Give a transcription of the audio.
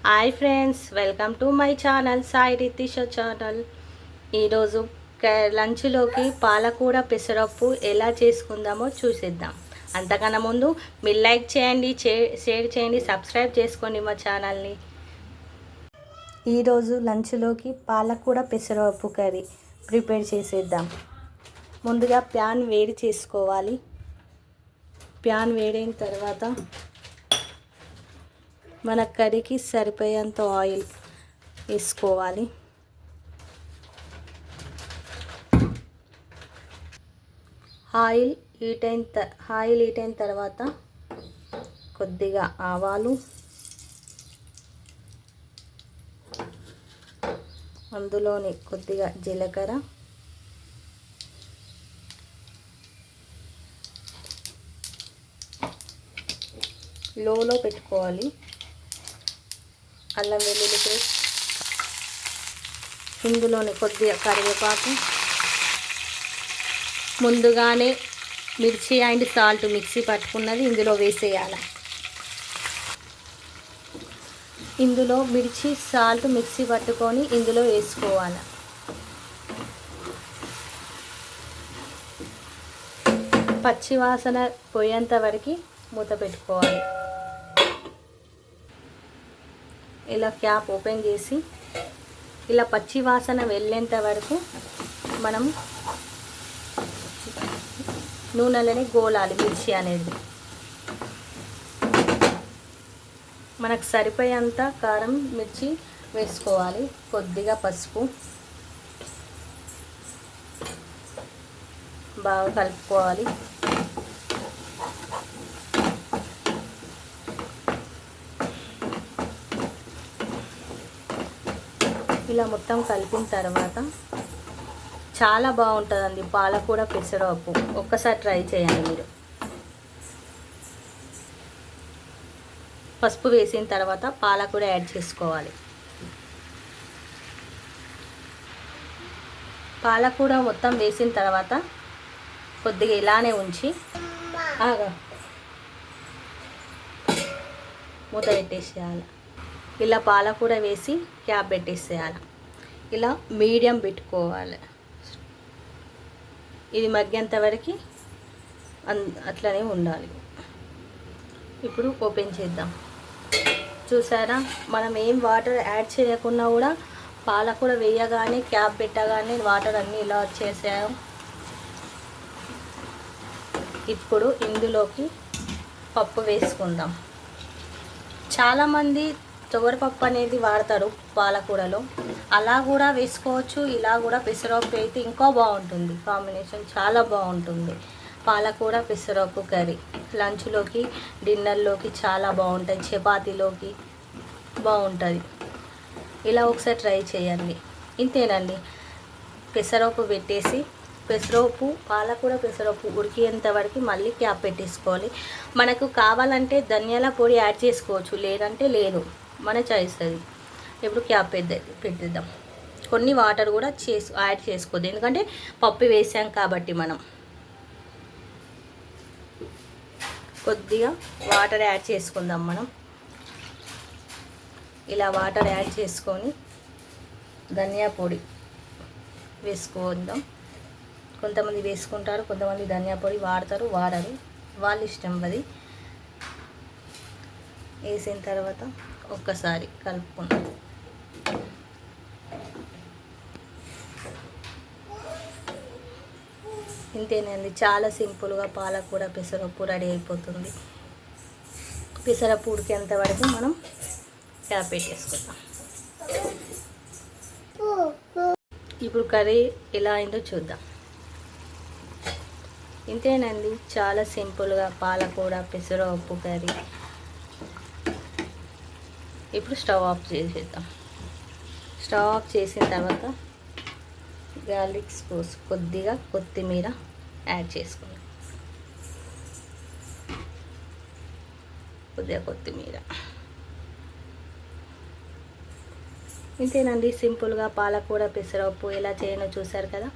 Hi friends, welcome to my channel Sai Ritisha channel. ఈరోజు లంచ్లోకి పాలకూర పెసరప్పు ఎలా చేసుకుందామో చూసేద్దాం. అంతకన్నా ముందు మీరు లైక్ చేయండి, షేర్ చేయండి, సబ్స్క్రైబ్ చేసుకోండి మా ఛానల్ని. ఈరోజు లంచ్లోకి పాలకూర పెసరప్పు కర్రీ ప్రిపేర్ చేసేద్దాం. ముందుగా ప్యాన్ వేడి చేసుకోవాలి. ప్యాన్ వేడైన తర్వాత మన కర్రీకి సరిపోయేంత ఆయిల్ వేసుకోవాలి. ఆయిల్ హీట్ అయిన తర్వాత కొద్దిగా ఆవాలు, అందులోని కొద్దిగా జీలకర్ర, లోలో పెట్టుకోవాలి. అల్లం వెల్లుల్లి పేస్ట్, ఇందులోని కొద్దిగా కరివేపాకు, ముందుగానే మిర్చి అండ్ సాల్ట్ మిక్సీ పట్టుకున్నది ఇందులో వేసేయాలి. ఇందులో మిర్చి సాల్ట్ మిక్సీ పట్టుకొని ఇందులో వేసుకోవాలి. పచ్చి వాసన పోయేంత వరకు మూత పెట్టుకోవాలి. ఇలా క్యాప్ ఓపెన్ చేసి ఇలా పచ్చి వాసన వెళ్ళేంత వరకు మనం నూనెలని గోలాలి. మిర్చి అనేది మనకు సరిపోయేంత కారం మిర్చి వేసుకోవాలి. కొద్దిగా పసుపు, బాగా కలుపుకోవాలి. ఇలా మొత్తం కలిపిన తర్వాత చాలా బాగుంటుందండి పాలకూర పెసరపప్పు. ఒక్కసారి ట్రై చేయండి మీరు. పసుపు వేసిన తర్వాత పాలకూర యాడ్ చేసుకోవాలి. పాలకూర మొత్తం వేసిన తర్వాత కొద్దిగా ఇలానే ఉంచి మూత పెట్టేసేయాలి. ఇలా పాలకూర వేసి క్యాప్ పెట్టేసేయాలి. ఇలా మీడియం పెట్టుకోవాలి. ఇది మగ్గేంత వరకు అట్లనే ఉండాలి. ఇప్పుడు ఓపెన్ చేద్దాం. చూసారా, మనం ఏం వాటర్ యాడ్ చేయకుండా కూడా పాలకూర వేయగానే క్యాప్ పెట్టగానే వాటర్ అన్నీ ఇలా వచ్చేసాము. ఇప్పుడు ఇందులోకి పప్పు వేసుకుందాం. చాలామంది తొగరపప్పు అనేది వాడతారు పాలకూరలో. అలా కూడా వేసుకోవచ్చు. ఇలా కూడా పెసరపప్పు అయితే ఇంకా బాగుంటుంది. కాంబినేషన్ చాలా బాగుంటుంది. పాలకూర పెసరపప్పు కర్రీ లంచ్లోకి, డిన్నర్లోకి చాలా బాగుంటుంది. చపాతీలోకి బాగుంటుంది. ఇలా ఒకసారి ట్రై చేయండి. ఇంతేనండి. పెసరపప్పు పెట్టేసి పాలకూర పెసరపప్పు ఉడికేంత వరకు మళ్ళీ క్యాప్ పెట్టేసుకోవాలి. మనకు కావాలంటే ధనియాల పొడి యాడ్ చేసుకోవచ్చు, లేదంటే లేదు, మన చాయిస్ అది. ఇప్పుడు క్యాప్ పెట్టేద్దాం. కొన్ని వాటర్ కూడా యాడ్ చేసుకోవద్దు, ఎందుకంటే పప్పు వేసాం కాబట్టి. మనం కొద్దిగా వాటర్ యాడ్ చేసుకుందాం. మనం ఇలా వాటర్ యాడ్ చేసుకొని ధనియా పొడి వేసుకోవద్దాం. కొంతమంది వేసుకుంటారు, కొంతమంది ధనియా పొడి వాడతారు, వాడరు, వాళ్ళ ఇష్టం అది. వేసిన తర్వాత ఒక్కసారి కలుపుకుందాం. ఇంతేనండి, చాలా సింపుల్గా పాలకూర పెసరపప్పు రెడీ అయిపోతుంది. పెసరపప్పు ఉడికేంత వరకు మనం క్యాప్ పెట్టేసుకుందాం. ఇప్పుడు కర్రీ ఎలా అయిందో చూద్దాం. ఇంతేనండి, చాలా సింపుల్గా పాలకూర పెసరపప్పు కర్రీ. ఇప్పుడు స్టవ్ ఆఫ్ చేసేద్దాం. స్టవ్ ఆఫ్ చేసిన తర్వాత గార్లిక్ కొద్దిగా కొత్తిమీర యాడ్ చేసుకుందాం. కొద్దిగా కొత్తిమీర. ఇంతేనండి, సింపుల్గా పాలకూర పెసరపప్పు ఎలా చేయనో చూసారు కదా.